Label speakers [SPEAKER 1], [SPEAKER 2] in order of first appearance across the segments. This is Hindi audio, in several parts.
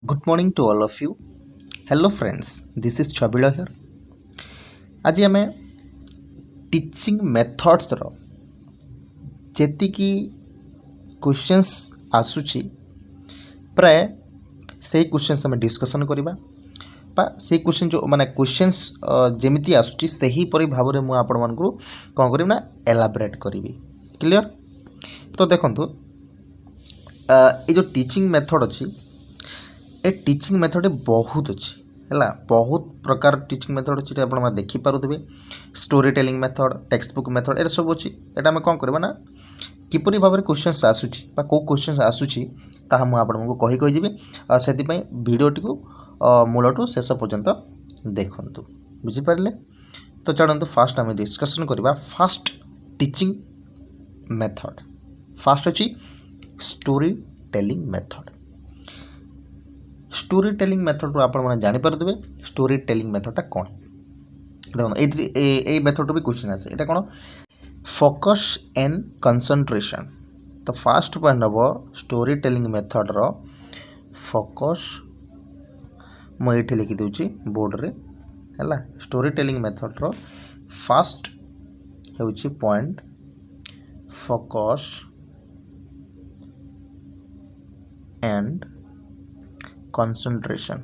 [SPEAKER 1] Good morning to all of you. Hello friends, this is Chabila here. आज आम टीचिंग मेथड्स रो जेतिकी क्वेश्चंस आसुची प्राय से क्वेश्चंस आम डिस्कशन करबा बा से क्वेश्चन जो माने क्वेश्चंस जेमिति आसुची सही परि भाव रे मु आपण मानकु कोन करिम ना एलाबोरेट करिवि क्लियर। तो देखंतु ए जो टीचिंग मेथड अछि ए टीचिंग मेथड बहुत अच्छी है बहुत प्रकार टीचिंग मेथड अच्छी आप देखिपे storytelling method textbook method ये सब अच्छी एटा आम कौन करवा ना किपरि भाव में क्वेश्चन आसूची कौ क्वेश्चन आसूची ताहा मु आपको कहीजी से भिडटी को मूलटू शेष पर्यंत देखु बुझिपारे। तो चलते फास्ट आम डिस्कसन करवा फास्ट टीचिंग मेथड। फास्ट अच्छी story telling method. Story telling method आप जानीपारे स्टोरी टेलिंग मेथडटा कौन देखो ये मेथड भी क्वेश्चन आसे ये कौन फोकस एंड कंसंट्रेशन। तो फास्ट पॉइंट हम स्टोरी टेलिंग मेथड रो फोकस मुझे लिखी दूची बोर्ड रे है स्टोरी टेलिंग मेथड रो फास्ट होची पॉइंट फोकस एंड कंसंट्रेशन।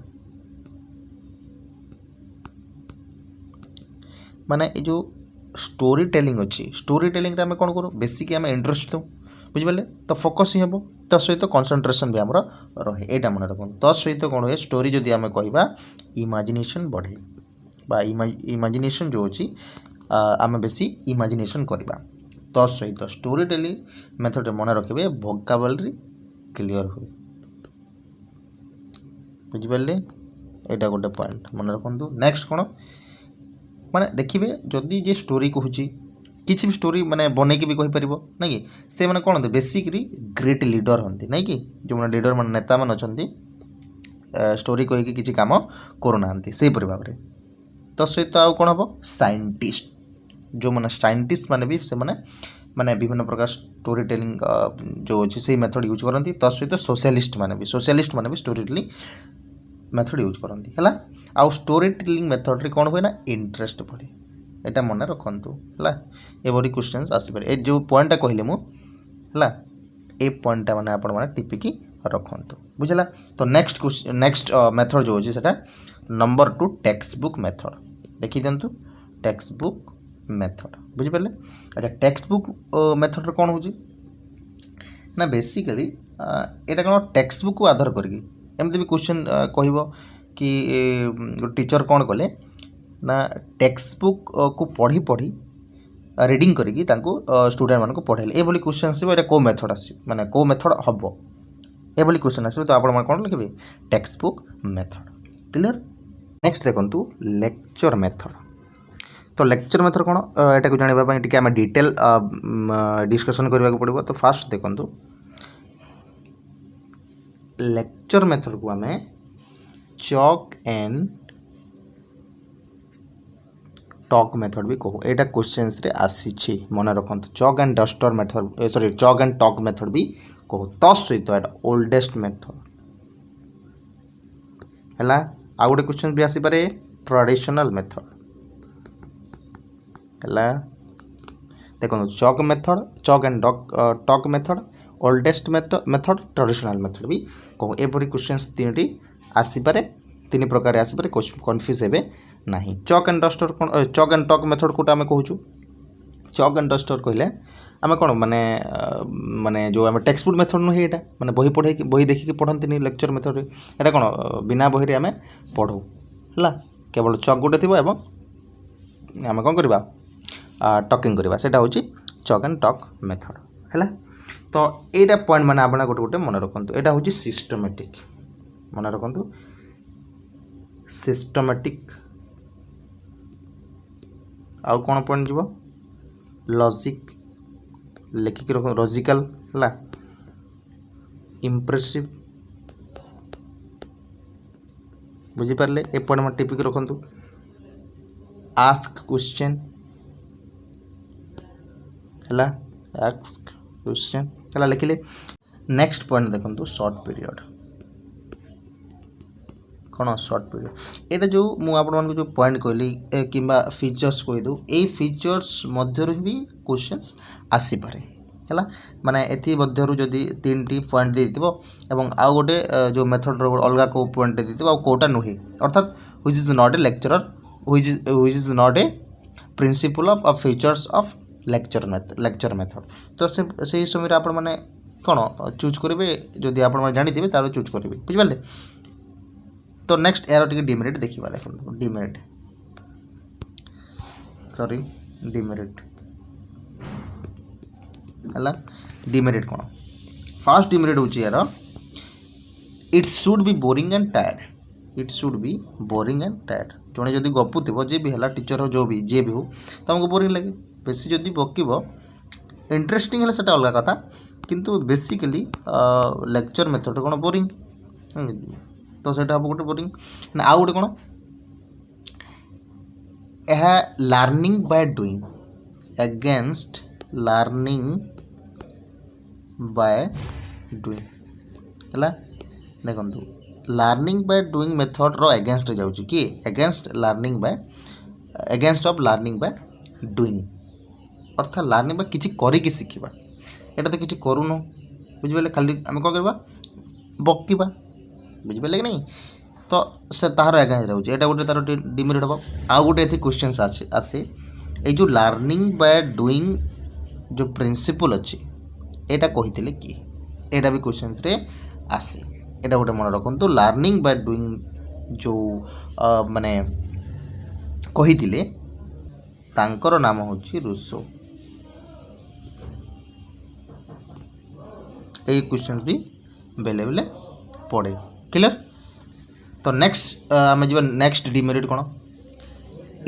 [SPEAKER 1] माने ये जो स्टोरी टेलिंग अच्छी स्टोरी टेलिंग रे आम कौन करूँ बेसिक आम इंटरेस्ट दूँ बुझिपारे। तो फोकस ही हम तो सहित कंसंट्रेशन भी आम रहे यहाँ मन रखु। तो सहित कौन हुए स्टोरी जदि आम कह इमेजिनेशन बढ़े बा इमेजिनेशन जो अच्छी आम बेसी इमेजिनेशन करवा। तो सहित स्टोरी टेलिंग मेथड मन रखिए वोकाबुलरी क्लियर हुए बुझिपारे। यहाँ गोटे पॉइंट मन रखु। नेक्स्ट कौन माने देखिए जदि जे स्टोरी कहूँ किसी भी स्टोरी माने बनईकि भी कहीपर ना कि से मैंने कौन बेसिकली ग्रेट लीडर हमें ना कि जो मैंने लीडर मान नेता मान अच्छा स्टोरी कहीकि किसी कम करूना से भाव में। तो सहित आउ कौन हम साइंटिस्ट जो मैंने साइंटिस्ट मैंने भी से माने विभिन्न प्रकार स्टोरी टेलिंग जो अच्छे से मेथड यूज करती। तो सहित सोशलिस्ट मैंने भी स्टोरी टेलिंग मेथड यूज करती है। आउ स्टोरी टेलिंग मेथड रे कौन हुए ना इंटरेस्ट बढ़े यहाँ मन रखु है ये क्वेश्चन आसपे ये जो पॉइंटा कहले मुझे ये पॉइंटा मैंने आपण मैंने टिपिकी रखु बुझला। तो नेक्स्ट मेथड जो अच्छे से नंबर 2 टेक्स्ट बुक मेथड देखी दिंतु टेक्स्ट बुक मेथड बुझिपारे। अच्छा टेक्स्ट बुक मेथड रे कौन हो ना बेसिकली यहाँ कौन टेक्स्ट बुक को आधार करके एमती भी क्वेश्चन कह कि टीचर कौन कले ना टेक्स्ट बुक को पढ़ी पढ़ी रीडिंग करिकी स्टूडेंट मान को पढ़ेले ये क्वेश्चन आसो ये कौ मेथड आस माने कौ मेथड हम ये क्वेश्चन आसो। तो आप कौन लिखे text book method clear. Next देखो लेक्चर मेथड। तो लेक्चर मेथड कौन यहाँ जानापी आम डिटेल डिस्कसन करने को पड़ो। तो फास्ट देखो लेक्चर मेथड को आम चॉक एंड टॉक मेथड भी कहूँ यहाँ क्वेश्चन रे आसी मन रखु। Chalk and duster method sorry chalk and talk method भी कहूँ। तो सहित यहाँ ओल्डेस्ट मेथड है आ गोटे क्वेश्चन भी आसीपे ट्रेडिशनल मेथड है देखो chalk and talk method oldest method traditional method भी कहूँ। एपरी क्वेश्चन तीन आसीपे तीन प्रकार आसीपे कन्फ्यूज हे ना। चॉक एंड डस्टर कौन चॉक एंड टॉक मेथड कोटा आम कहूँ चॉक एंड डस्टर कहले आम कौन माने माने जो आम टेक्स्ट बुक मेथड नुहे यहाँ माने बही पढ़े बही देखिए पढ़ती लेक्चर मेथड यहाँ कौन बिना बही रे आम पढ़ू है केवल चॉक गोटे थी आम कौन करवा टॉकिंग करवा से हूँ चॉक एंड टॉक मेथड है। तो यहाँ पॉइंट मैंने आप गोटे गोटे मन रखु यहाँ हूँ सिस्टमेटिक मन रखु सिस्टमेटिक आउ कौन पॉइंट जीव लॉजिक लिखिक रख लॉजिकल है इम्प्रेसिव बुझिपारे ए पॉइंट मैं टिपिक रखु आस्क क्वेश्चन है आस्क क्वेश्चन है लिखिले। नेक्स्ट पॉइंट देखो शॉर्ट पीरियड कौन शॉर्ट वीडियो एटा जो मु आपण मानको जो पॉइंट कहली किंबा फीचर्स कहि दो ए फीचर्स मध्यरु भी क्वेश्चंस आसी पारे है माने एथि मध्यरु जदि 3टी पॉइंट दे दिबो एवं आ गोटे जो मेथड रो अलगा को पॉइंट दे दिबो आ कोटा नुही अर्थात which is not a lecturer which is not a principle of features of lecture method तो से समय आपण माने कौन चूज करेंगे जदि आप जानी थे तार चूज करेंगे बुझिपारे तो नेक्स्ट यार टे डिमेरिट देखा देखो डिमेरिट सॉरी डिमेरिट है डिमेरिट कौन फास्ट डिमेरिट हूँ यार it should be boring and tired it should be boring and tired जड़े जदि गपुव जी भी है टीचर हो जो भी जे भी हो तुमको बोरिंग लगे बेसी जदि बकब इंटरेस्टिंग है सेटा अलग कथा किंतु बेसिकली लेक्चर मेथड कौन बोरिंग तो सेटा हम गोटे बोरिंग ना आउ गोटे कौन यह learning by doing against learning by doing है देखो लर्निंग बाय डूइंग मेथड रो अगेंस्ट जाउची कि against learning by against of learning by doing अर्थात लर्निंग बाय किछि करिकि शिखिबा एटा तो किसी करूनु बुझिपारे खाली आम कौन करवा बकिबा बुझिपारे कि नहीं तो से तार आगे रोचे यहाँ गोटे तार डिमेरिट हम आउ गोटे ये क्वेश्चन आसे ये जो लर्निंग बाय डूइंग जो प्रिंसिपल अच्छे यहाँ कही कि यहाँ भी क्वेश्चन रे आसे यहाँ गोटे मन रखु लर्निंग बाय डूइंग जो माने कही तांकर नाम हूँ रूसो ये क्वेश्चंस भी बेले बेले पड़े क्लियर तो नेक्स्ट आम जी नेक्स्ट डिमेरिट कौन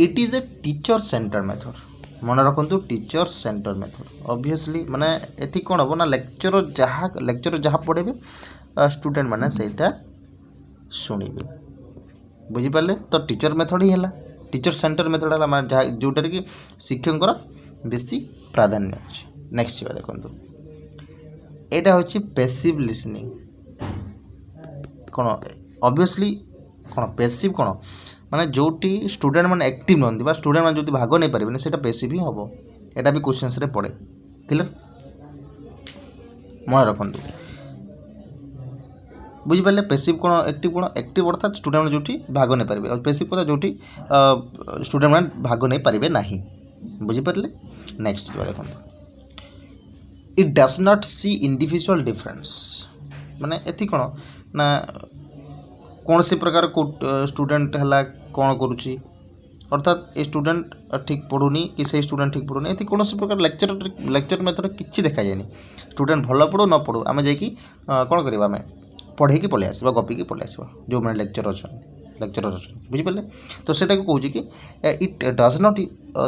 [SPEAKER 1] it is a teacher centre method मन रखु टीचर सेंटर मेथड ऑब्वियसली माने एथि कौन हम ना लेक्चर जहाँ पढ़े स्टूडेंट माने सेटा शुणिबे बुझिपारे तो टीचर मेथड ही है टीचर सेंटर मेथड है माने जोटार कि शिक्षक बेसी प्राधान्य अच्छे नेक्स्ट देखो एटा होची पैसिव लिसनिंग कौन ऑब्वियसली कौन पैसिव कौन माने जोटी स्टूडेंट माने एक्टिव नहंती स्टूडेंट माने जो भाग नहीं पारे सेटा पैसिव ही हम एटा भी क्वेश्चंस रे पड़े क्लियर मन रखु बुझिपारे पैसिव कौन एक्टिव अर्थात स्टूडेंट जोटी भाग नहीं पारे और पैसिव कथा जोटी स्टूडेंट माने भाग नहीं पारे नहीं बुझिपारे नेक्स्ट देखो it does not see individual difference माने एथि कौन ना कौन से प्रकार को स्टूडेंट है कौन करुच्ची अर्थात ये स्टूडेंट ठीक पढ़ुनी कि से स्टूडेंट ठीक पढ़ुनी ये कौन से प्रकार लेक्चर मेथड किसी देखा जाए स्टूडेंट भल पढ़ू न पढ़ू आम जा कौन करवा आम पढ़े पलि आसवा गपिकी पलि आसवा जो मैंने लेक्चरर अच्छा बुझिपारे तो सेटा को कौच कि it does not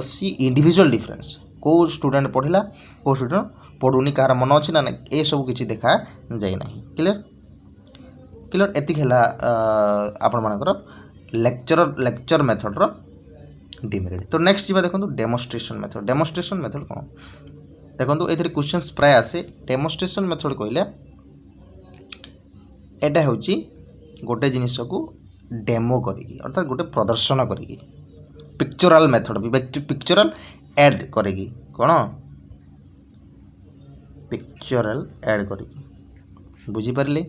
[SPEAKER 1] see individual difference कौ स्टूडेंट पढ़ला कौ स्टूडेंट पढ़ुनी कहार मन अच्छी ना ये सब किसी देखा जाए ना क्लियर क्लियर एतिक है आपण मानकर लेक्चर मेथड रो डिमेरिट तो नेक्स्ट जी देखो डेमोन्स्ट्रेशन मेथड कौन देखो ये क्वेश्चंस प्राय आसे डेमोन्स्ट्रेशन मेथड कहले एटा होची गोटे जिनिस को डेमो करी अर्थात गोटे प्रदर्शन करी पिक्चरल मेथड भी पिक्चरल ऐड करेगी कौन पिक्चरल ऐड करी बुझिपारे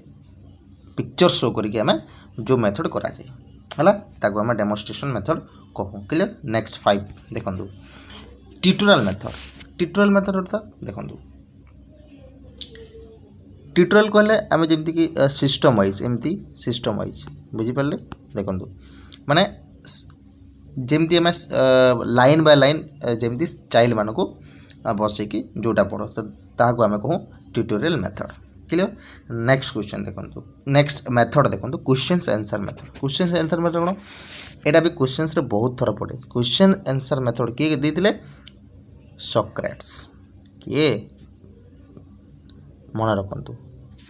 [SPEAKER 1] पिक्चर शो करके आम जो मेथड करा जाए है ताको आम डेमोन्स्ट्रेशन मेथड कहूँ क्लियर नेक्स्ट 5 देखो ट्यूटोरियल मेथड अर्थात देखो ट्यूटोरियल कहले आम जमी कि सिस्टम वाइज बुझिपारे देखो माने जमती आम लाइन बाय लाइन जमती चाइल्ड मान को बसैकी जोटा पढ़ो तो ताको आम कहूँ tutorial method clear next question देखो नेक्स्ट मेथड देखो क्वेश्चन आंसर मेथड कौन यहाँ भी क्वेश्चन रे बहुत थर पड़े क्वेश्चन आंसर मेथड किए देते सॉक्रेट्स किए मन रखु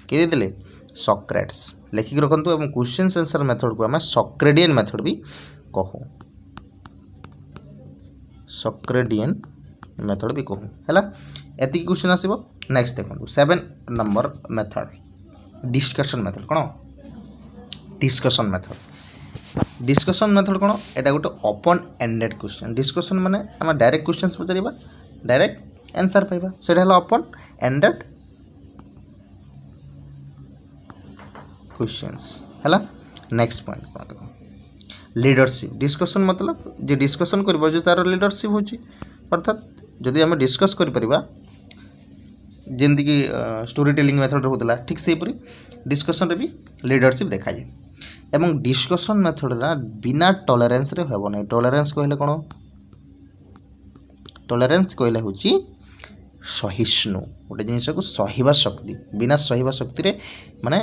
[SPEAKER 1] किए देते सॉक्रेट्स लिखिक रखु और क्वेश्चन आंसर मेथड को आम सॉक्रेडियन मेथड भी कहूँ सॉक्रेडियन मेथड भी कहूँ है एति क्वेश्चन आसो नेक्स्ट देखो 7 नंबर मेथड डिस्कशन मेथड कौन डिस्कशन मेथड डिस्कशन मेथड कौन एटा गोटे ओपन एंडेड क्वेश्चन डिस्कशन माने आम डायरेक्ट क्वेश्चन पचारिबा डायरेक्ट आंसर पाइबा सेटा हला ओपन एंडेड क्वेश्चंस हला। नेक्स्ट पॉइंट कौन देखो लीडरशिप डिस्कशन मतलब जे डिस्कशन करबो जे तार लीडरशिप होची अर्थात जदि आम डिस्कस कर परिबा जेमती कि स्टोरी टेलिंग मेथड होता ठीक से परी डिस्कशन रे भी लीडरशिप देखा जाए एवं डिस्कशन मेथड ना बिना टॉलरेंस रे हेबो नै टॉलरेंस कहले कोन टॉलरेंस कहले होची सहिष्णु गोटे जिनिस को सहिबा शक्ति बिना सहिबा शक्ति रे माने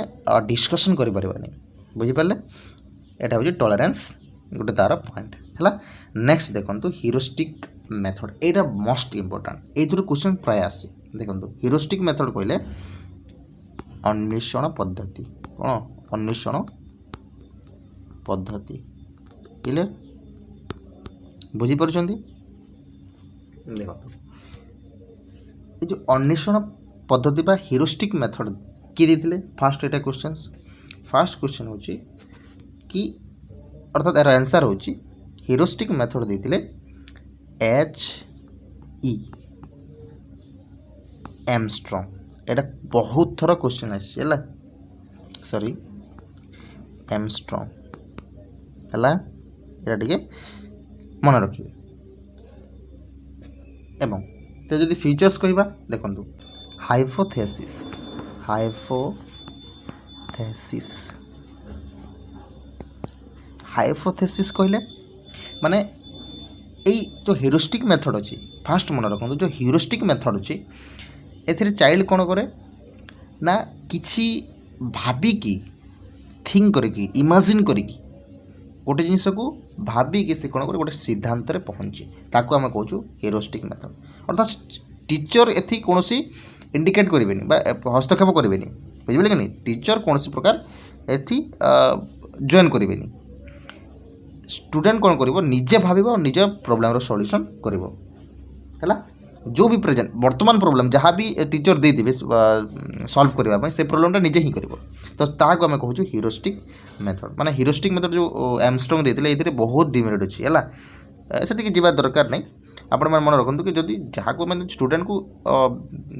[SPEAKER 1] डिस्कशन करि परबानी बुझी पाले एटा होची टॉलरेंस गोटे तार पॉइंट हला। नेक्स्ट देखंतु ह्यूरिस्टिक मेथड एटा मोस्ट इंपोर्टेंट एथुर क्वेश्चन प्राय आसी देखंतु ह्यूरिस्टिक मेथड कहले अन्वेषण पद्धति कोन अन्वेषण पद्धति क्लियर बुझी पारुछंती देखो ये जो अन्वेषण पद्धति बा ह्यूरिस्टिक मेथड की देथिले फास्ट एटा क्वेश्चंस फास्ट क्वेश्चन होची कि अर्थात यार आंसर होची ह्यूरिस्टिक मेथड देथिले H.E. आर्मस्ट्रांग एटा बहुत थोड़ा क्वेश्चन आसी है सॉरी आर्मस्ट्रांग हला एटा टिके मन रखिबे एवं ते जदि फीचर्स कहबा देखंतु हाइपोथेसिस हाइपोथेसिस कहले माने एई जो ह्यूरिस्टिक मेथड अछि फास्ट मन रखंतु जो ह्यूरिस्टिक मेथड अछि एथिरे चाइल्ड कोन करे ना किछि भाबिकी थिंक करिकी इमेजिन करिकी गोटे जिनिस को भाबिकी से कोन करे गोटे सिद्धांत रे पहुंची ताको हम कहूछु ह्यूरिस्टिक मेथड अर्थात टीचर एथि कोनोसी इंडिकेट करिवेनी बा हस्तक्षेप करिवेनी बुझिबले कि नहीं टीचर कोनोसी प्रकार एथि जॉइन करिवेनी स्टूडेंट कौन करिवो निजे भाबिबो और निजे प्रॉब्लम रो सॉल्यूशन करिवो हला जो भी प्रेजेंट वर्तमान प्रॉब्लम जहाँ भी टीचर दे दिबे सॉल्व करबा से प्रॉब्लम निजे ही करिवो तो ताको हम कहूछु ह्यूरिस्टिक मेथड माने ह्यूरिस्टिक मेथड जो आर्मस्ट्रांग देथिले एथिरे बहुत डिमेरिट अछि हला सेति कि जीवा दरकार नहीं आपण मन मन रखंतु कि जदि जहाँ को माने स्टूडेंट को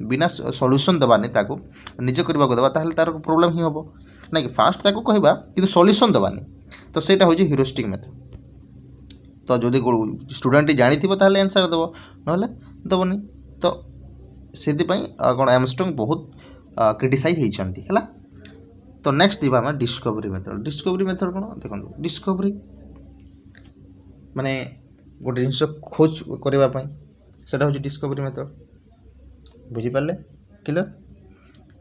[SPEAKER 1] बिना सॉल्यूशन दबानी ताको निजे करबा को दबा ताहले तार प्रॉब्लम ही होबो ना कि फास्ट ताको कहबा कि सॉल्यूशन दबानी तो सेटा होची ह्यूरिस्टिक मेथड तो जदि स्टूडेंट जानी थी ताहले आंसर देबो नहले दबनी तो सेति पई कोन आर्मस्ट्रांग बहुत क्रिटिसाइज होइछंती हला। तो नेक्स्ट दिबा हम डिस्कवरी मेथड कोन देखंतु डिस्कवरी माने गोटे जिनिस खोज करबा पई सेटा होची डिस्कवरी मेथड बुझी पाले क्लियर।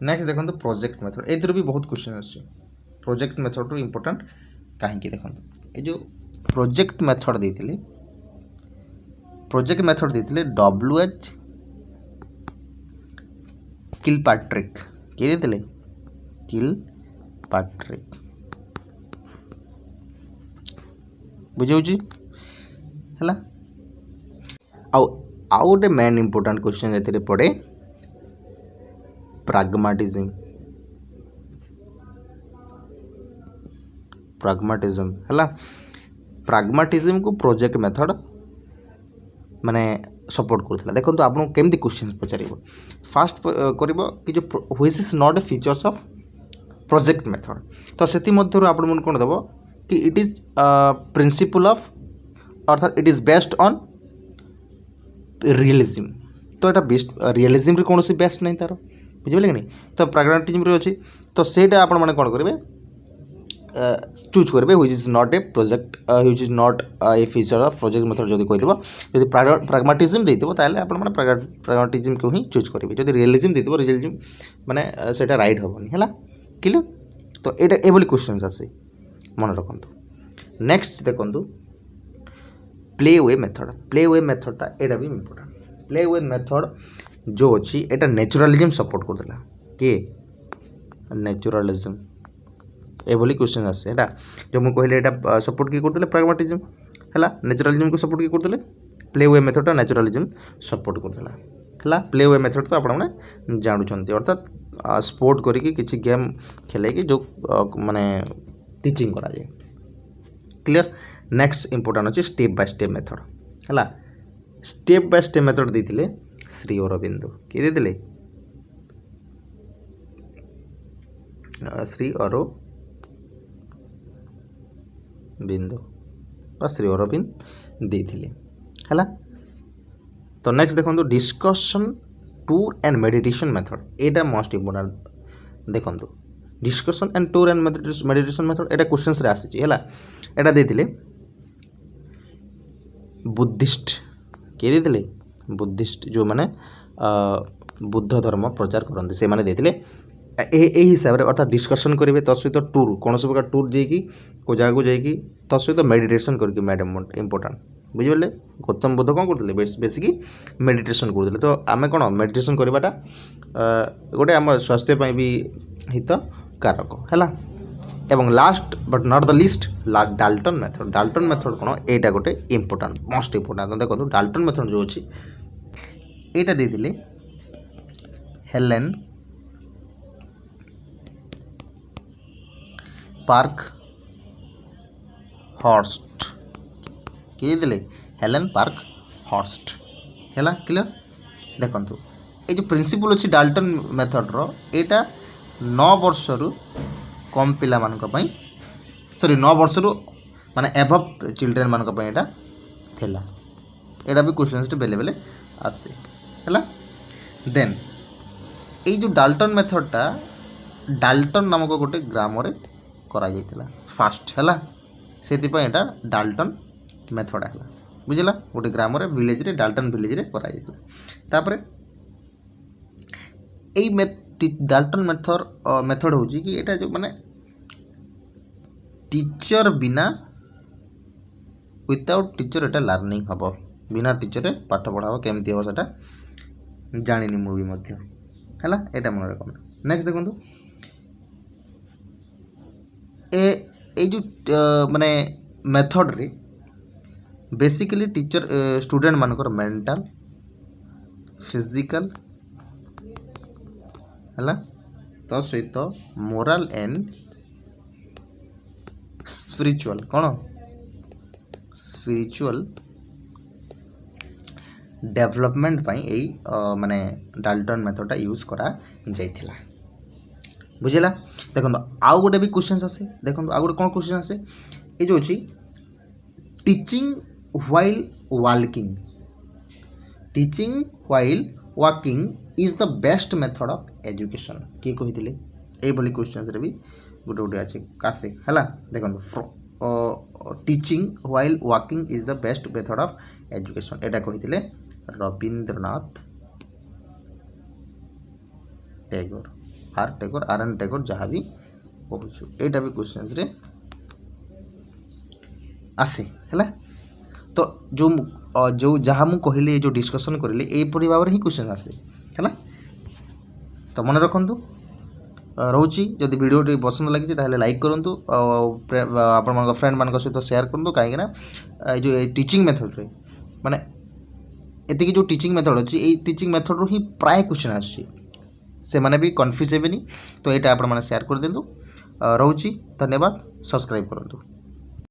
[SPEAKER 1] नेक्स्ट देखंतु प्रोजेक्ट मेथड एथरो भी बहुत क्वेश्चन आछी प्रोजेक्ट मेथड रो इंपोर्टेंट काहे कि देखंतु ए जो प्रोजेक्ट मेथड देथिले WH किलपाट्रिक के देथिले किलपाट्रिक बुझौची हला आउ गोटे मेन इंपोर्टेंट क्वेश्चन एथिरे पड़े प्राग्माटिज्म हला प्राग्माटिज्म को प्रोजेक्ट मेथड माने सपोर्ट करथला देखो तो आपन केमती क्वेश्चन पचारिबो फास्ट करबो कि जो which is not a features of project method तो सेति मध्य आपन मन कोन देबो कि इट इज प्रिंसिपल ऑफ अर्थात it is based on realism तो एटा बेस्ट रियलिज्म रे कोनोसी बेस्ट नहीं तारो बुझिबले कि नहीं तो प्राग्माटिज्म रे अछि तो सेटा आपन माने कोन करबे चूज करेंगे which is not a project which is not a feature of project method जदि कहि देबो जदि प्राग्माटिज्म दे देबो ताले आपण माने प्राग्माटिज्म को ही चूज करेंगे जदि रियलिज्म दे देबो रियलिज्म माने सेटा राइट होबनी हला क्लियर। तो एटा एबोली क्वेश्चंस आसे मन रखंतु। नेक्स्ट देखंतु प्ले वे मेथड ता एटा भी इंपोर्टेंट प्ले वे मेथड जो अछि एटा नेचुरलिज्म सपोर्ट करदेला के नेचुरलिज्म एभली क्वेश्चन आसे है जो मुझे कहले एटा सपोर्ट किए करते प्राग्माटिज्म है नेचुरलिज्म को सपोर्ट किए करते प्ले वे मेथडटा नेचुरलिज्म सपोर्ट करता है प्ले वे मेथड तो आपने जानुंट अर्थात स्पोर्ट करी किसी गेम खेल जो माने टीचिंग करा जाए क्लियर। नेक्स्ट इंपोर्टाट अच्छे स्टेप बाय स्टेप मेथड है। स्टेप बाय स्टेप मेथड देते श्री अरबिंदो किए देते श्री अरबिंदो श्री अरविंद देते है। तो नेक्स्ट देखो discussion tour and meditation method Etah most important देखो discussion and tour and meditation method Etah questions रे आसी है एटा देते बुद्धिस्ट किए देते बुद्धिस्ट जो मैंने बुद्ध धर्म प्रचार करते से मैंने देते हिसाब से अर्थात डिस्कसन करेंगे तो सहित टूर कौन से प्रकार टूर जाकि को जगह को जाकि तो सहित मेडिटेशन करके मैडम इंपोर्टाट बुझिपारे। गौतम बुद्ध कौन करते बेसिक मेडिटेशन करते तो आम कौन मेडिटेशन करवाटा गोटे आम स्वास्थ्य भी हितकारक है। एवं last but not the list Dalton method कौन एटा गोटे इंपोर्टाट मोस्ट इंपोर्टाट देखो डाल्टन मेथड जो अच्छी एटा देते हेलेन पार्क हॉर्स्ट किए देले हेलेन पार्क हॉर्स्ट है क्लियर। देखो ये जो प्रिंसिपल अच्छी डाल्टन मेथड रो एटा 9 वर्ष रु कम पिला मानक पई सॉरी 9 वर्ष रु माने एबव चिल्ड्रेन मानक पई एटा थेला एटा भी क्वेश्चन बेले बेले आसे है। देन ये जो डाल्टन मेथडटा डाल्टन नामक गोटे ग्राम रे करा जाइतिला फास्ट है से डाल्टन मेथड है बुझला गोटे ग्राम रे विलेज रे डाल्टन विलेज रे करा जाइतिला। तापर ए डाल्टन मेथड होची कि एटा जो माने टीचर बिना विदाउट टीचर एटा लर्निंग हबो बिना टीचर रे पाठ पढ़ाबो केमती हबो सेटा जानिनी मूवी मध्य हैला एटा मन रखम। नेक्स्ट देखंतु ए जो माने मेथड रे बेसिकली टीचर स्टूडेंट मानकर मेंटल फिजिकल है तो सहित मोराल एंड स्पिरिचुअल कौन स्पिरिचुअल डेवलपमेंट यही माने डाल्टन मेथडटा यूज करा जाइथिला बुझेला। देखो आउ गोटे भी क्वेश्चन आसे देखो आउ गोटे कौन क्वेश्चन आसे ये जो अच्छी teaching while walking is the best method of education किए कही ये क्वेश्चन भी गोटे गोटे अच्छे आसे है। देखो teaching while walking is the best method of education एटा कही रविंद्रनाथ टैगोर आर एन टैगोर जहाँ भी कहूँ यहाँ भी क्वेश्चन रे आसे है। तो जो जो जहाँ मुझे कहली जो डिस्कसन करी यहीपरी भाव में ही क्वेश्चन आसे है। तो मन रखु रोची जदि वीडियो पसंद लगी ताहले लाइक करूँ आपण फ्रेंड मान सहित शेयर करूँ कहीं जो टीचिंग मेथड रे माने एति जो टीचिंग मेथड अच्छी ये टीचिंग मेथड रू ही प्राय क्वेश्चन आसी से माने भी कन्फ्यूज हेबेनी तो यहाँ आपण मैंने शेयर कर दिंतु रोची धन्यवाद सब्सक्राइब करूँ।